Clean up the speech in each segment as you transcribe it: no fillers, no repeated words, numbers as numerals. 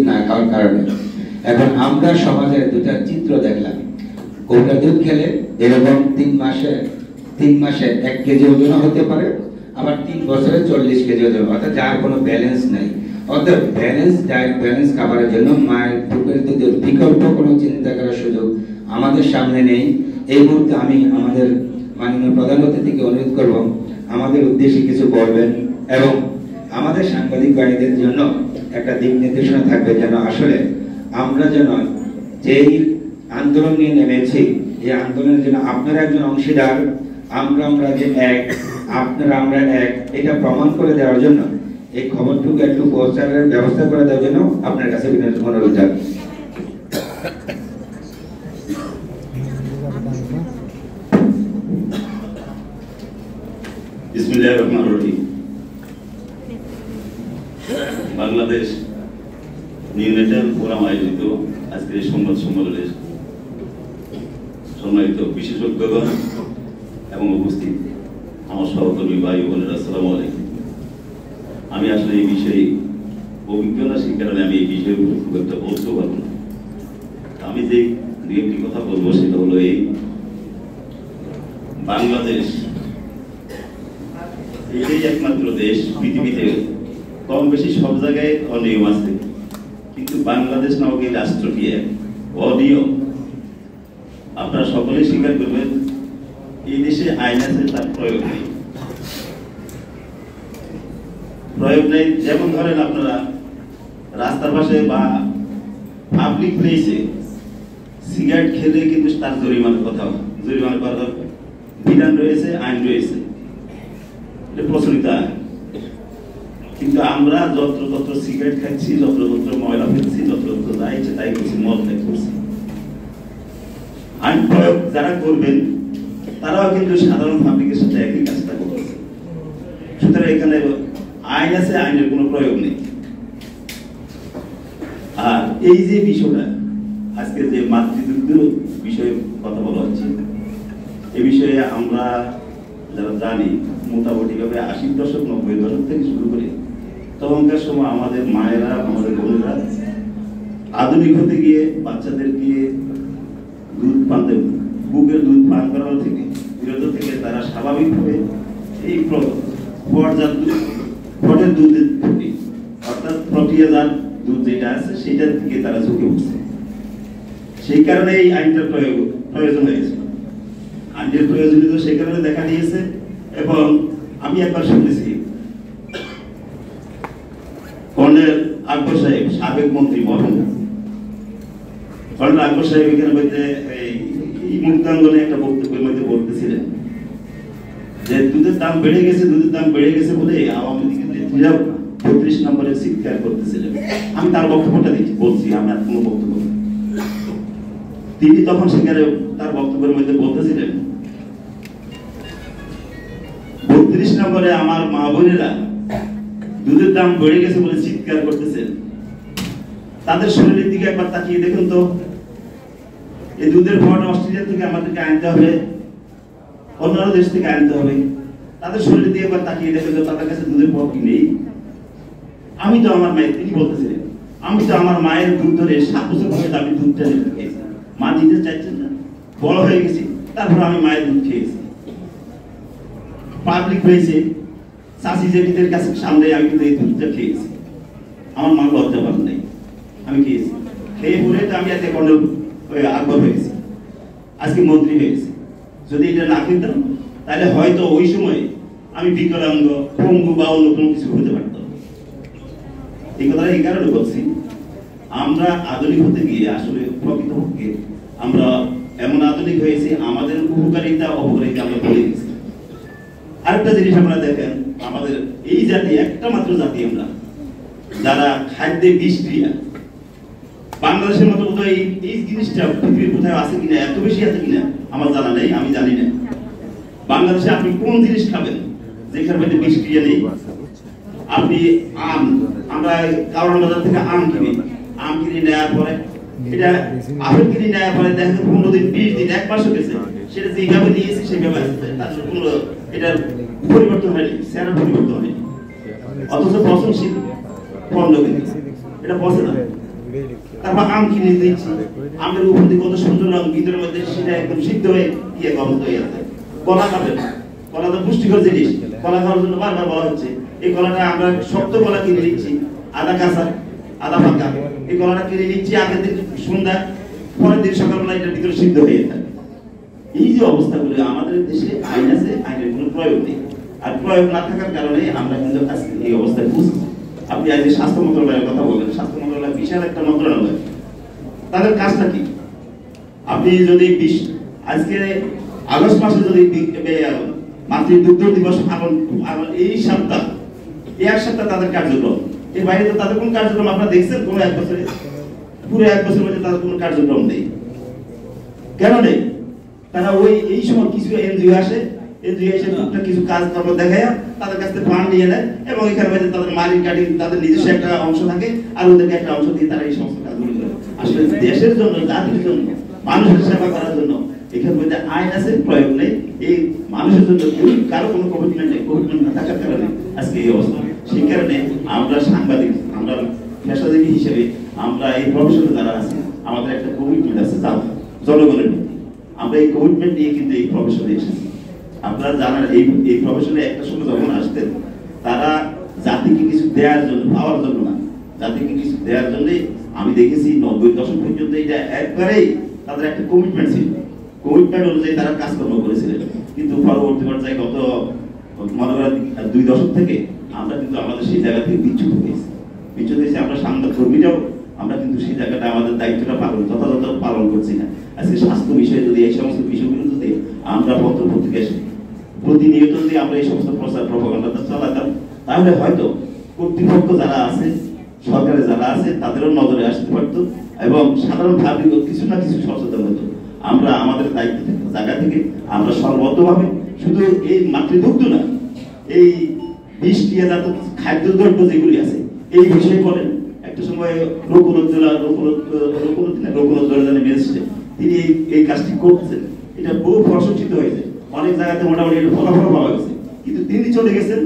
না খাওয়ার কারণে এখন আমরা সমাজের দুটা চিত্র দেখলাম। কোটা দুধ খেলে এরকম 3 মাসে 1 কেজি ওজন হতে পারে, আবার 3 বছরে 40 কেজি ওজন, অর্থাৎ যার কোনো ব্যালেন্স নাই। অর্থাৎ ব্যালেন্স ডায়েট, ব্যালেন্স খাবারের জন্য মায়ের বুকের দুধের বিকল্প কোনো চিন্তা করার সুযোগ আমাদের সামনে নেই। এই মুহূর্তে আমি আমাদের মাননীয় প্রধান অতিথিকে অনুরোধ করব আমাদের উদ্দেশ্যে কিছু বলবেন এবং আমাদের সাংবাদিক ভাইদের জন্য একটা দিক নির্দেশনা থাকবে, যেন আসলে আমরা যেন যেই আন্দোলন নিয়ে নেমেছি এই আন্দোলনের জন্য আপনারা একজন অংশীদার, আমরা যে এক, আপনারা আমরা এক, এটা প্রমাণ করে দেওয়ার জন্য এই খবরটুকু একটু প্রচারের ব্যবস্থা করে দেওয়ার জন্য আপনার কাছে বিনীত অনুরোধ জানাই। বিসমিল্লাহির রহমানির রহিম। বাংলাদেশ নিউনেটাল ফোরাম আয়োজিত আজকের সংবাদ সম্মেলনে সম্মানিত বিশেষজ্ঞগণ এবং উপস্থিত আমার সহকর্মী ভাই বোনেরা, আসসালামু আলাইকুম। আমি আসলে এই বিষয়ে অভিজ্ঞ না, সেই কারণে আমি এই বিষয়ে খুব একটা বলতে পারবো না। আমি যে দু একটি কথা বলবো সেটা হলো এই, বাংলাদেশ এটাই একমাত্র দেশ পৃথিবীতে, কম বেশি সব জায়গায় অনিয়ম আছে, কিন্তু বাংলাদেশ নামক এই রাষ্ট্রটি অনিয়ম। আপনারা সকলেই স্বীকার করবেন এই দেশে আইন আছে, তার প্রয়োগ নেই। যেমন ধরেন আপনারা রাস্তার পাশে বা পাবলিক প্লেসে সিগারেট খেলে কিন্তু তার জরিমানা করার বিধান রয়েছে, আইন রয়েছে, এটা প্রচলিত আইন। কিন্তু আমরা যত্র সিগারেট খাচ্ছি, যত্র ময়লা ফেলছি, যত্র যা ইচ্ছে তাই করছি, মদ ত্যাগ করছি। আইন প্রয়োগ যারা করবেন তারাও কিন্তু সাধারণ পাবলিকের সাথে একই কাজটা করছে। সুতরাং এখানে আইন আছে, আইনের কোনো প্রয়োগ নেই। আর এই যে বিষয়টা আজকে যে মাতৃদুগ্ধ বিষয়ে কথা বলা হচ্ছে, এই বিষয়ে আমরা যারা জানি মোটামুটি ভাবে 80 দশক 90 দশক থেকে শুরু করে তখনকার সময় আমাদের মায়েরা, আমাদের বোনেরা আধুনিক হতে গিয়ে বাচ্চাদেরকে বুকের দুধ পান করানো থেকে বিরত থেকে তারা স্বাভাবিকভাবে এই ফটের দুধের প্রতি, অর্থাৎ প্রক্রিয়াজাত দুধ যেটা আছে সেটার দিকে তারা ঝুঁকে উঠছে। সেই কারণে এই আইনটার প্রয়োজন হয়েছে। আইনের প্রয়োজনীয়তা সেই কারণে দেখা দিয়েছে। এবং আমি একবার শুনেছি কর্নেল আকবর সাহেব, সাবেক মন্ত্রী মরহুম কর্নেল আকবর সাহেব এখানে মধ্যে এই মুক্তাঙ্গনে একটা বক্তব্যের মধ্যে বলতেছিলেন যে দুধের দাম বেড়ে গেছে বলে আওয়ামী লীগের নেত্রীরা 32 নম্বরে চিৎকার করতেছিলেন। আমি তার বক্তব্যটা বলছি, আমার কোনো বক্তব্য। তিনি তখন সেখানে তার বক্তব্যের মধ্যে বলতেছিলেন 32 নম্বরে আমার মা বোনেরা দুধের দাম বেড়ে গেছে বলে চিৎকার করতেছেন। তাদের শরীরের দিকে একবার তাকিয়ে দেখুন তো, এই দুধের ফট অস্ট্রেলিয়া থেকে আমাদেরকে আনতে হবে, অন্যান্য দেশ থেকে আনতে হবে। তাদের শরীরের দিকে একবার তাকিয়ে দেখুন তো, তাদের কাছে দুধের ফট কি নেই? আমি তো আমার মায়ের, তিনি বলতেছিলেন, আমি তো আমার মায়ের দুধ ধরে 7 বছর বয়সে আমি দুধটা নিতে খেয়েছি। মা দিতে চাইছেন না, বড় হয়ে গেছি, তারপর আমি মায়ের দুধ খেয়েছি। পাবলিক হয়েছে চাষি জেটিদের কাছে সামনে আমি কিন্তু এই দুধটা খেয়েছি। আমার মা লজ্জা পান নাই, আমি খেয়েছি। খেয়ে পরে তো আমি আজকে কর্নেল আকবর হয়েছি, আজকে মন্ত্রী হয়েছি। যদি এটা না খেতাম তাহলে হয়তো ওই সময় আমি বিকলাঙ্গ, পঙ্গু বা অন্য কোনো কিছু হতে পারতাম। এই কথাটা এই কারণে বলছি, আমরা আধুনিক হতে গিয়ে আসলে প্রকৃতপক্ষে আমরা এমন আধুনিক হয়েছি, আমাদের উপকারিতা অপকারিতা আমরা ভুলে গেছি। আরেকটা জিনিস আপনারা দেখেন, আমাদের এই জাতি একটা মাত্র জাতি আমরা যারা খাদ্যে বিষক্রিয়া, বাংলাদেশের মতো বোধহয় এই জিনিসটা পৃথিবীর কোথাও আছে কিনা, এত বেশি আছে কিনা আমার জানা নেই, আমি জানি না। বাংলাদেশে আপনি কোন জিনিস খাবেন যেখানে মধ্যে বিষক্রিয়া নেই? আপনি আম, আমরা কারণ বাজার থেকে আম কিনে নেওয়ার পরে, এটা আপেল কিনে নেওয়ার পরে দেখেন 15 দিন 20 দিন 1 মাসও গেছে, সেটা যেভাবে দিয়েছি সেভাবে আসছে, তার কোনো এটার পরিবর্তন হয়নি, সেরা পরিবর্তন হয়নি। অথচ পচনশীল পণ্য কিন্তু এটা বসে না। তারপর আম কিনে দিচ্ছি, আমের উপর দিয়ে কত সুন্দর রং, ভিতরের মধ্যে সেটা একদম সিদ্ধ হয়ে গিয়ে গন্ধ হয়ে আছে। কলা খাবেন, কলা তো পুষ্টিকর জিনিস, কলা খাওয়ার জন্য বারবার বলা হচ্ছে। এই কলাটা আমরা শক্ত কলা কিনে নিচ্ছি, আদা কাঁচা আদা পাকা, এই কলাটা কিনে নিচ্ছি আগের দিন সন্ধ্যা, পরের দিন সকালবেলা এটার ভিতরে সিদ্ধ হয়ে থাকে। এই যে অবস্থাগুলো, আমাদের দেশে আইন আছে, আইনের কোনো প্রয়োগ নেই, আর প্রয়োগ না থাকার কারণে আমরা কিন্তু আজকে এই অবস্থায় পৌঁছেছি। আপনি আজ স্বাস্থ্য মন্ত্রণালয়ের কথা বলেন, স্বাস্থ্য মন্ত্রণালয় বিশাল একটা মন্ত্রণালয়, তাদের কাজটা কি? আপনি যদি আজকে আগস্ট মাসে যদি মাতৃ দুগ্ধ দিবস পালন, এই সপ্তাহ, এই এক সপ্তাহ তাদের কার্যক্রম, এর বাইরে তো তাদের কোন কার্যক্রম আপনারা দেখছেন? কোনো এক বছরে, পুরো এক বছরের মধ্যে তাদের কোনো কার্যক্রম নেই। কেন নেই? তারা ওই এই সময় কিছু এনজিও আসে, এনজিও এসে টুকটাক কিছু কাজ কর্ম দেখায়, তাদের কাছ থেকে ফান্ড নিয়ে নেয়, এবং এখানে মধ্যে তাদের মালিক কাটি, তাদের নিজস্ব একটা অংশ থাকে, আর ওদেরকে একটা অংশ দিয়ে তারা এই সমস্ত কাজগুলো করে। আসলে দেশের জন্য, জাতির জন্য, মানুষের সেবা করার জন্য এখানে মধ্যে আইন আছে, প্রয়োগ নেই। এই মানুষের জন্য কারো কোনো কমিটমেন্ট নেই, কমিটমেন্ট না থাকার কারণে আজকে এই অবস্থা। সেই কারণে আমরা সাংবাদিক, আমরা পেশাজীবী হিসেবে আমরা এই প্রফেশনে যারা আছি, আমাদের একটা কমিটমেন্ট আছে জনগণের প্রতি। আমরা এই কমিটমেন্ট নিয়ে কিন্তু এই প্রফেশনে এসেছি। আপনারা জানেন এই প্রফেশনে একটা সময় যখন আসতেন, তারা জাতিকে কিছু দেওয়ার জন্য, পাওয়ার জন্য না, জাতিকে কিছু দেওয়ার জন্য। আমি দেখেছি 90 দশক পর্যন্ত এটা একবারেই তাদের একটা কমিটমেন্ট ছিল, কমিটমেন্ট অনুযায়ী তারা কাজকর্ম করেছিলেন। কিন্তু পরবর্তী পর্যায়ে গত মনে করেন 2 দশক থেকে আমরা কিন্তু আমাদের সেই জায়গা থেকে বিচ্যুত হয়েছি। আমরা সাংবাদিক কর্মীরাও আমরা কিন্তু সেই জায়গাটা, আমাদের দায়িত্বটা যথাযথ পালন করছি না। আজকে স্বাস্থ্য বিষয়ে যদি এই সমস্ত বিষয়গুলো যদি আমরা পত্র পত্রিকায় প্রতিনিয়ত যদি আমরা এই সমস্ত প্রচার প্রপাগান্ডা চালাতাম, তাহলে হয়তো কর্তৃপক্ষ যারা আছে, সরকারে যারা আছে, তাদেরও নজরে আসতে পারতো, এবং সাধারণ নাগরিক কিছু না কিছু সচেতন হতো। আমরা আমাদের দায়িত্ব জায়গা থেকে আমরা সর্বতভাবে শুধু এই মাতৃদুগ্ধ না, এই বিষক্রিয়াজাত খাদ্যদ্রব্য যেগুলি আছে এই বিষয়ে বলেন। একটা সময় রঘুনন্দলা ম্যাজিস্ট্রেট, তিনি এই কাজটি করতেছেন, এটা বহু প্রশংসিত হয়েছে, অনেক জায়গাতে মোটামুটি এটা ফলাফল পাওয়া গেছে। কিন্তু তিনি চলে গেছেন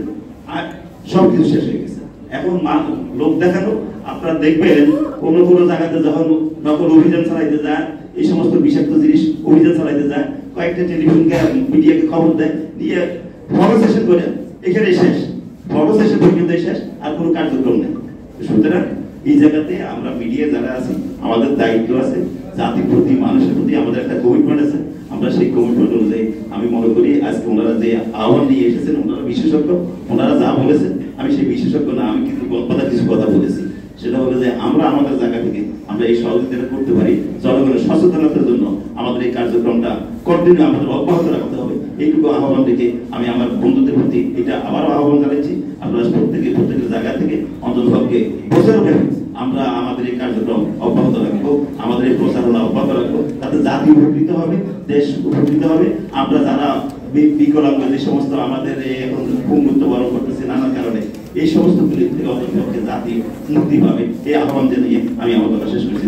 আর সবকিছু শেষ হয়ে গেছে। এখন লোক দেখানো, আপনারা দেখবেন কোন কোন জায়গাতে যখন নকল অভিযান চালাইতে যায়, এই সমস্ত বিষাক্ত জিনিস অভিযান চালাইতে যায়, কয়েকটা টেলিভিশনকে মিডিয়াকে খবর দেয়, দিয়ে ফটো সেশন করে এখানে শেষ, ফটো সেশন পর্যন্ত শেষ, আর কোনো কার্যক্রম নেই। সুতরাং এই জায়গাতে আমরা মিডিয়া যারা আছি, আমাদের দায়িত্ব আছে, জাতির প্রতি, মানুষের প্রতি আমাদের একটা কমিটমেন্ট আছে। আমরা সেই কমিটমেন্ট অনুযায়ী আমি মনে করি আজকে ওনারা যে আহ্বান নিয়ে এসেছেন, ওনারা বিশেষজ্ঞ, ওনারা যা বলেছেন, আমি সেই বিশেষজ্ঞ না, আমি কিন্তু কিছু কথা বলেছি। সেটা হলো যে আমরা আমাদের জায়গা থেকে আমরা এই সহযোগিতা করতে পারি, জনগণের সচেতনতার জন্য আমাদের এই কার্যক্রমটা কন্টিনিউ আমাদের অব্যাহত রাখতে হবে। এইটুকু আহ্বান থেকে আমি আমার বন্ধুদের প্রতি এটা আবারও আহ্বান জানাচ্ছি, আপনারা প্রত্যেকের জায়গা থেকে অন্ততপক্ষে বছর ব্যাপী আমরা আমাদের এই কার্যক্রম অব্যাহত রাখবো, আমাদের এই প্রচারণা অব্যাহত রাখবো। তাতে জাতি উপকৃত হবে, দেশ উপকৃত হবে। আমরা যারা বিকলাঙ্গ, যে সমস্ত আমাদের এখন পঙ্গুত্ব বরণ করতেছে নানা কারণে, এই সমস্ত গুলি থেকে অন্ততপক্ষে জাতি মুক্তি পাবে, এই আহ্বান জানিয়ে আমি আমার কথা শেষ করছি।